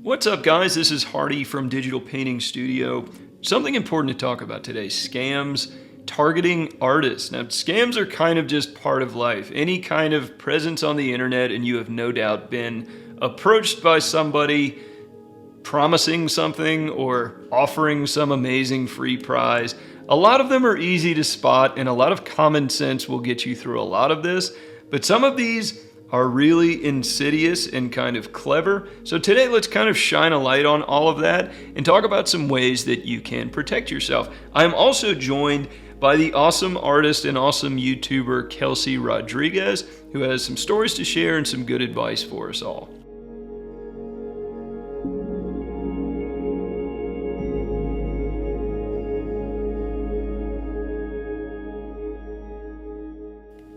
What's up, guys? This is Hardy from Digital Painting Studio. Something important to talk about today, scams targeting artists. Now, scams are kind of just part of life. Any kind of presence on the internet, and you have no doubt been approached by somebody promising something or offering some amazing free prize. A lot of them are easy to spot, and a lot of common sense will get you through a lot of this, but some of these are really insidious and kind of clever. So today, let's kind of shine a light on all of that and talk about some ways that you can protect yourself. I am also joined by the awesome artist and awesome YouTuber Kelsey Rodriguez, who has some stories to share and some good advice for us all.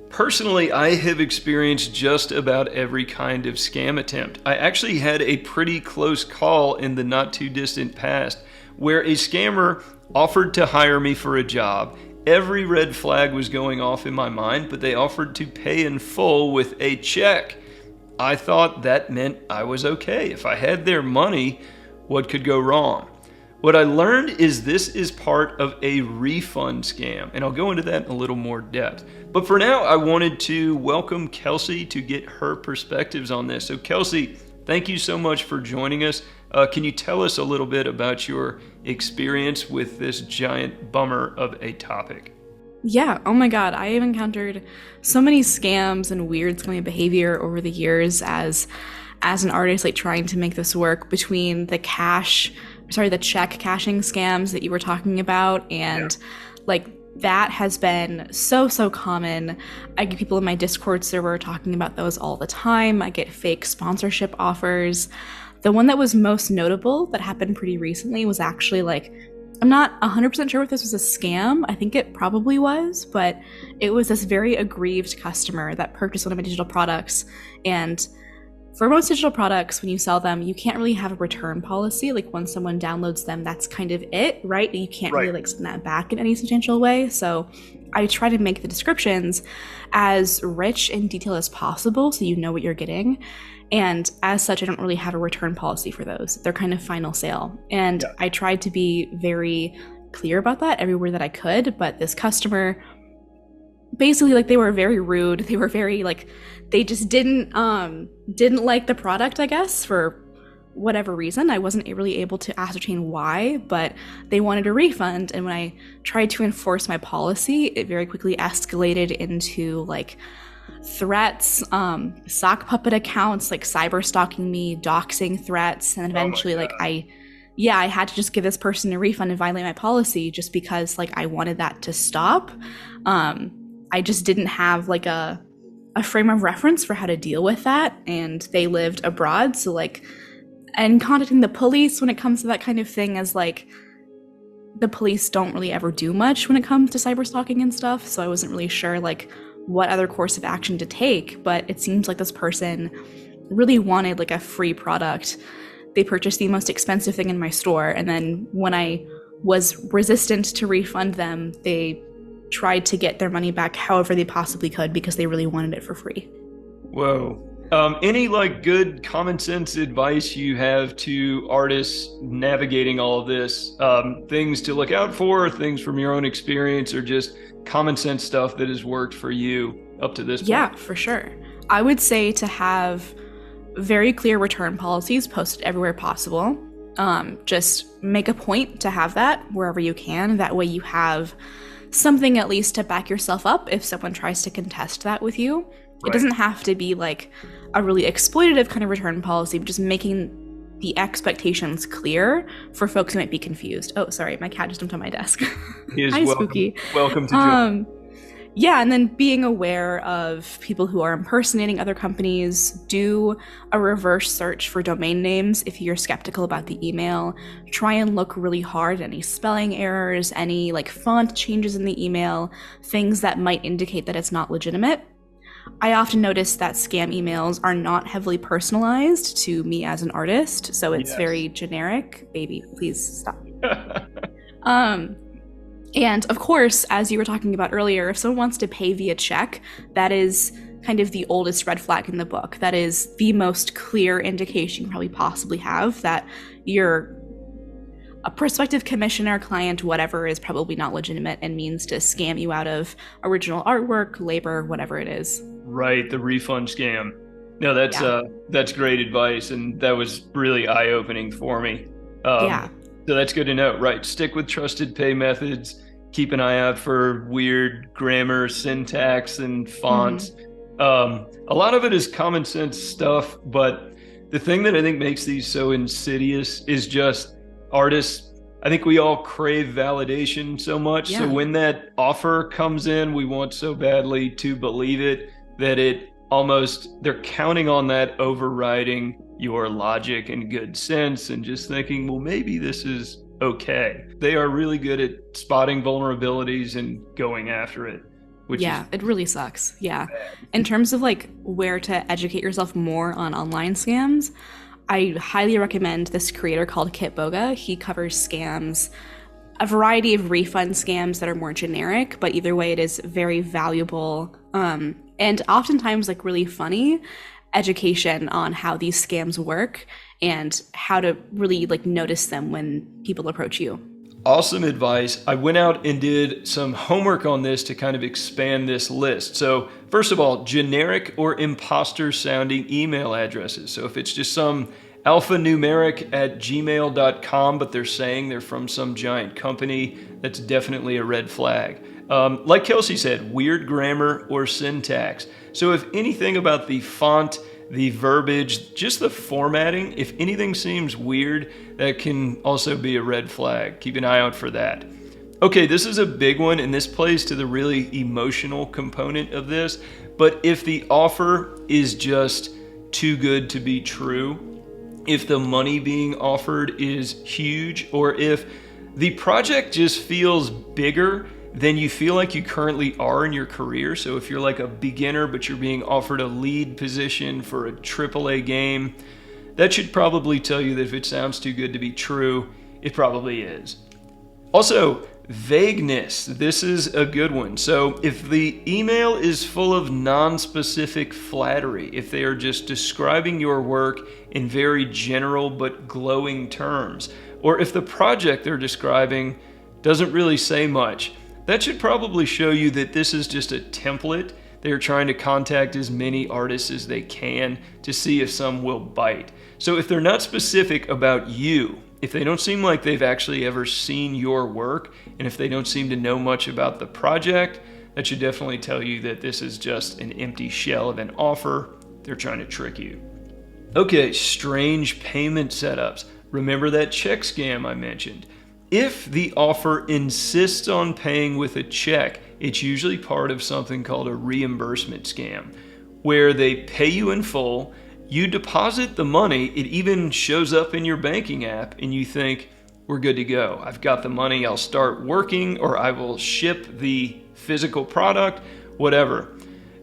Personally, I have experienced just about every kind of scam attempt. I actually had a pretty close call in the not too distant past where a scammer offered to hire me for a job. Every red flag was going off in my mind, but they offered to pay in full with a check. I thought that meant I was okay. If I had their money, what could go wrong? What I learned is this is part of a refund scam, and I'll go into that in a little more depth. But for now, I wanted to welcome Kelsey to get her perspectives on this. So Kelsey, thank you so much for joining us. Can you tell us a little bit about your experience with this giant bummer of a topic? Yeah, oh my God, I have encountered so many scams and weird scammy behavior over the years as an artist, like trying to make this work between the check cashing scams that you were talking about, and like that has been so common. I get people in my Discord server talking about those all the time. I get fake sponsorship offers. The one that was most notable that happened pretty recently was actually I'm not 100% sure if this was a scam. I think it probably was, but it was this very aggrieved customer that purchased one of my digital products. And for most digital products, when you sell them, you can't really have a return policy. Like when someone downloads them, that's kind of it, right? You can't really send that back in any substantial way. So I try to make the descriptions as rich and detailed as possible so you know what you're getting. And as such, I don't really have a return policy for those. They're kind of final sale. And I tried to be very clear about that everywhere that I could. But this customer, basically, they were very rude. They were very they just didn't like the product, I guess, for whatever reason. I wasn't really able to ascertain why, but they wanted a refund. And when I tried to enforce my policy, it very quickly escalated into threats, sock puppet accounts, cyber stalking me, doxing threats, and eventually I had to just give this person a refund and violate my policy just because I wanted that to stop. I just didn't have a frame of reference for how to deal with that, and they lived abroad, so and contacting the police when it comes to that kind of thing is the police don't really ever do much when it comes to cyber stalking and stuff, so I wasn't really sure what other course of action to take. But it seems like this person really wanted a free product. They purchased the most expensive thing in my store, and then when I was resistant to refund them, they tried to get their money back however they possibly could because they really wanted it for free. Whoa. Any good common sense advice you have to artists navigating all of this? Things to look out for, things from your own experience, or just common sense stuff that has worked for you up to this point? Yeah, for sure. I would say to have very clear return policies posted everywhere possible. Just make a point to have that wherever you can. That way you have something at least to back yourself up if someone tries to contest that with you. It doesn't have to be a really exploitative kind of return policy, but just making the expectations clear for folks who might be confused. Oh, sorry, my cat just jumped on my desk. He is Hi, welcome. Spooky. Welcome to join. Yeah, and then being aware of people who are impersonating other companies. Do a reverse search for domain names if you're skeptical about the email. Try and look really hard at any spelling errors, any font changes in the email, things that might indicate that it's not legitimate. I often notice that scam emails are not heavily personalized to me as an artist, so it's very generic. Baby, please stop. And of course, as you were talking about earlier, if someone wants to pay via check, that is kind of the oldest red flag in the book. That is the most clear indication you probably possibly have that you're a prospective commissioner, client, whatever, is probably not legitimate and means to scam you out of original artwork, labor, whatever it is. Right, the refund scam. No, Yeah. that's great advice, and that was really eye-opening for me. Yeah. So that's good to know. Right, stick with trusted pay methods. Keep an eye out for weird grammar, syntax, and Hmm. fonts. A lot of it is common sense stuff, but the thing that I think makes these so insidious is just artists. I think we all crave validation so much. So Yeah. when that offer comes in, we want so badly to believe it that it almost, they're counting on that overriding your logic and good sense and just thinking, well, maybe this is okay. They are really good at spotting vulnerabilities and going after it, which is Yeah, it really sucks. Yeah. In terms of like where to educate yourself more on online scams, I highly recommend this creator called Kit Boga. He covers scams, a variety of refund scams that are more generic, but either way, it is very valuable and oftentimes like really funny education on how these scams work and how to really like notice them when people approach you. awesome advice. I went out and did some homework on this to kind of expand this list. So, first of all, generic or imposter sounding email addresses. So, if it's just some alphanumeric at gmail.com, but they're saying they're from some giant company, that's definitely a red flag. Like Kelsey said, weird grammar or syntax. So, if anything about the font, the verbiage, just the formatting, if anything seems weird, that can also be a red flag. Keep an eye out for that. Okay, this is a big one, and this plays to the really emotional component of this. But if the offer is just too good to be true, if the money being offered is huge, or if the project just feels bigger than you feel like you currently are in your career. So if you're like a beginner, but you're being offered a lead position for a AAA game, that should probably tell you that if it sounds too good to be true, it probably is. Also, vagueness. This is a good one. So if the email is full of non-specific flattery, if they are just describing your work in very general but glowing terms, or if the project they're describing doesn't really say much, that should probably show you that this is just a template. They're trying to contact as many artists as they can to see if some will bite. So if they're not specific about you, if they don't seem like they've actually ever seen your work, and if they don't seem to know much about the project, that should definitely tell you that this is just an empty shell of an offer. They're trying to trick you. Okay, strange payment setups. Remember that check scam I mentioned? If the offer insists on paying with a check, it's usually part of something called a reimbursement scam, where they pay you in full, you deposit the money, it even shows up in your banking app, and you think, we're good to go. I've got the money, I'll start working, or I will ship the physical product, whatever.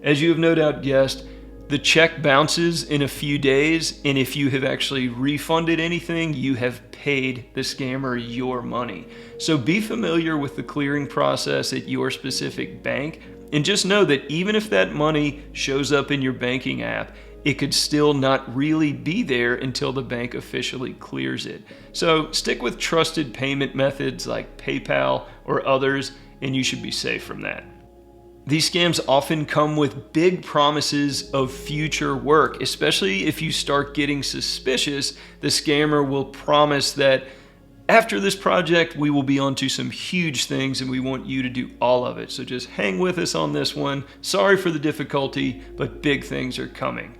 As you have no doubt guessed, the check bounces in a few days, and if you have actually refunded anything, you have paid the scammer your money. So be familiar with the clearing process at your specific bank, and just know that even if that money shows up in your banking app, it could still not really be there until the bank officially clears it. So stick with trusted payment methods like PayPal or others, and you should be safe from that. These scams often come with big promises of future work, especially if you start getting suspicious. The scammer will promise that after this project, we will be onto some huge things and we want you to do all of it. So just hang with us on this one. Sorry for the difficulty, but big things are coming.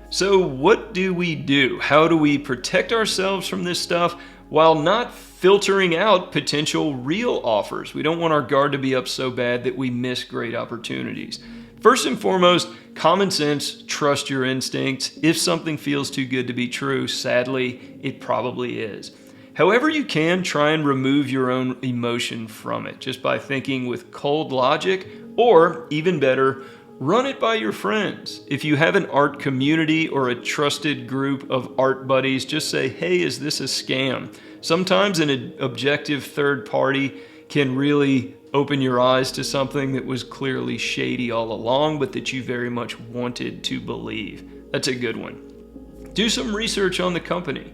So what do we do? How do we protect ourselves from this stuff while not filtering out potential real offers? We don't want our guard to be up so bad that we miss great opportunities. First and foremost, common sense, trust your instincts. If something feels too good to be true, sadly, it probably is. However you can, try and remove your own emotion from it just by thinking with cold logic, or even better, run it by your friends. If you have an art community or a trusted group of art buddies, just say, hey, is this a scam? Sometimes an objective third party can really Open your eyes to something that was clearly shady all along, but that you very much wanted to believe. That's a good one. Do some research on the company.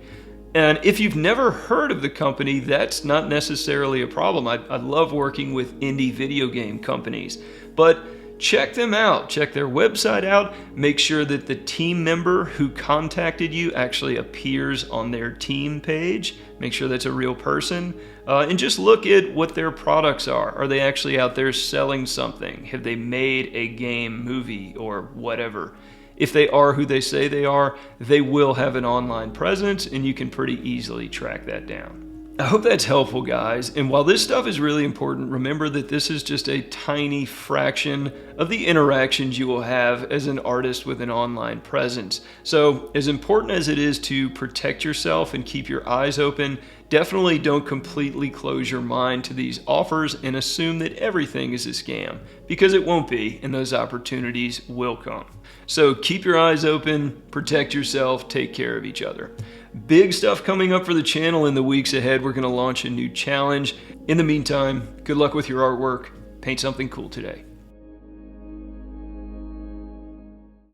And if you've never heard of the company, that's not necessarily a problem. I love working with indie video game companies, but check them out. Check their website out. Make sure that the team member who contacted you actually appears on their team page. Make sure that's a real person. And just look at what their products are. Are they actually out there selling something? Have they made a game, movie, or whatever? If they are who they say they are, they will have an online presence, and you can pretty easily track that down. I hope that's helpful, guys. And while this stuff is really important, remember that this is just a tiny fraction of the interactions you will have as an artist with an online presence. So, as important as it is to protect yourself and keep your eyes open, definitely don't completely close your mind to these offers and assume that everything is a scam, because it won't be, and those opportunities will come. So keep your eyes open, protect yourself, take care of each other. Big stuff coming up for the channel in the weeks ahead. We're going to launch a new challenge. In the meantime, good luck with your artwork. Paint something cool today.